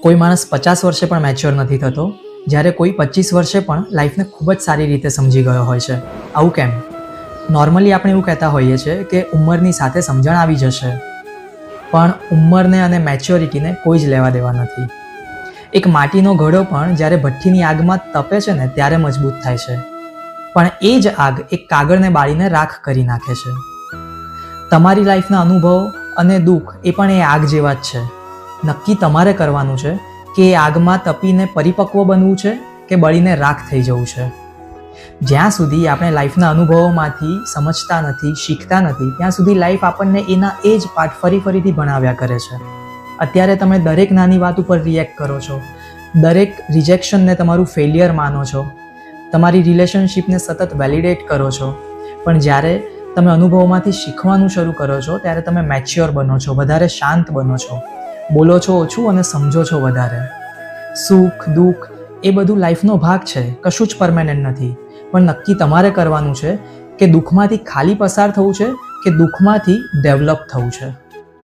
કોઈ માણસ 50 વર્ષે પણ મેચ્યોર નથી થતો, જ્યારે કોઈ 25 વર્ષે પણ લાઈફને ખૂબ જ સારી રીતે સમજી ગયો હોય છે. આવું કેમ? નોર્મલી આપણે એવું કહેતા હોઈએ છીએ કે ઉંમરની સાથે સમજણ આવી જશે, પણ ઉંમરને અને મેચ્યોરિટીને કોઈ જ લેવા દેવા નથી. એક માટીનો ઘડો પણ જ્યારે ભઠ્ઠીની આગમાં તપે છે ને ત્યારે મજબૂત થાય છે, પણ એ જ આગ એક કાગળને બાળીને રાખ કરી નાખે છે. તમારી લાઈફના અનુભવો અને દુઃખ એ પણ એ આગ જેવા જ છે. નક્કી તમારે કરવાનું છે કે એ આગમાં તપીને પરિપક્વ બનવું છે કે બળીને રાખ થઈ જવું છે. જ્યાં સુધી આપણે લાઈફના અનુભવોમાંથી સમજતા નથી, શીખતા નથી, ત્યાં સુધી લાઈફ આપણને એના એ જ પાઠ ફરીથી ભણાવ્યા કરે છે. અત્યારે તમે દરેક નાની વાત ઉપર રિએક્ટ કરો છો, દરેક રિજેક્શનને તમારું ફેલિયર માનો છો, તમારી રિલેશનશિપને સતત વેલિડેટ કરો છો, પણ જ્યારે તમે અનુભવોમાંથી શીખવાનું શરૂ કરો છો ત્યારે તમે મેચ્યોર બનો છો, વધારે શાંત બનો છો, બોલો છો ઓછું અને સમજો છો વધારે. સુખ દુઃખ એ બધું લાઈફનો ભાગ છે, કશું જ પરમેનન્ટ નથી. પણ નક્કી તમારે કરવાનું છે કે દુઃખમાંથી ખાલી પસાર થવું છે કે દુઃખમાંથી ડેવલપ થવું છે.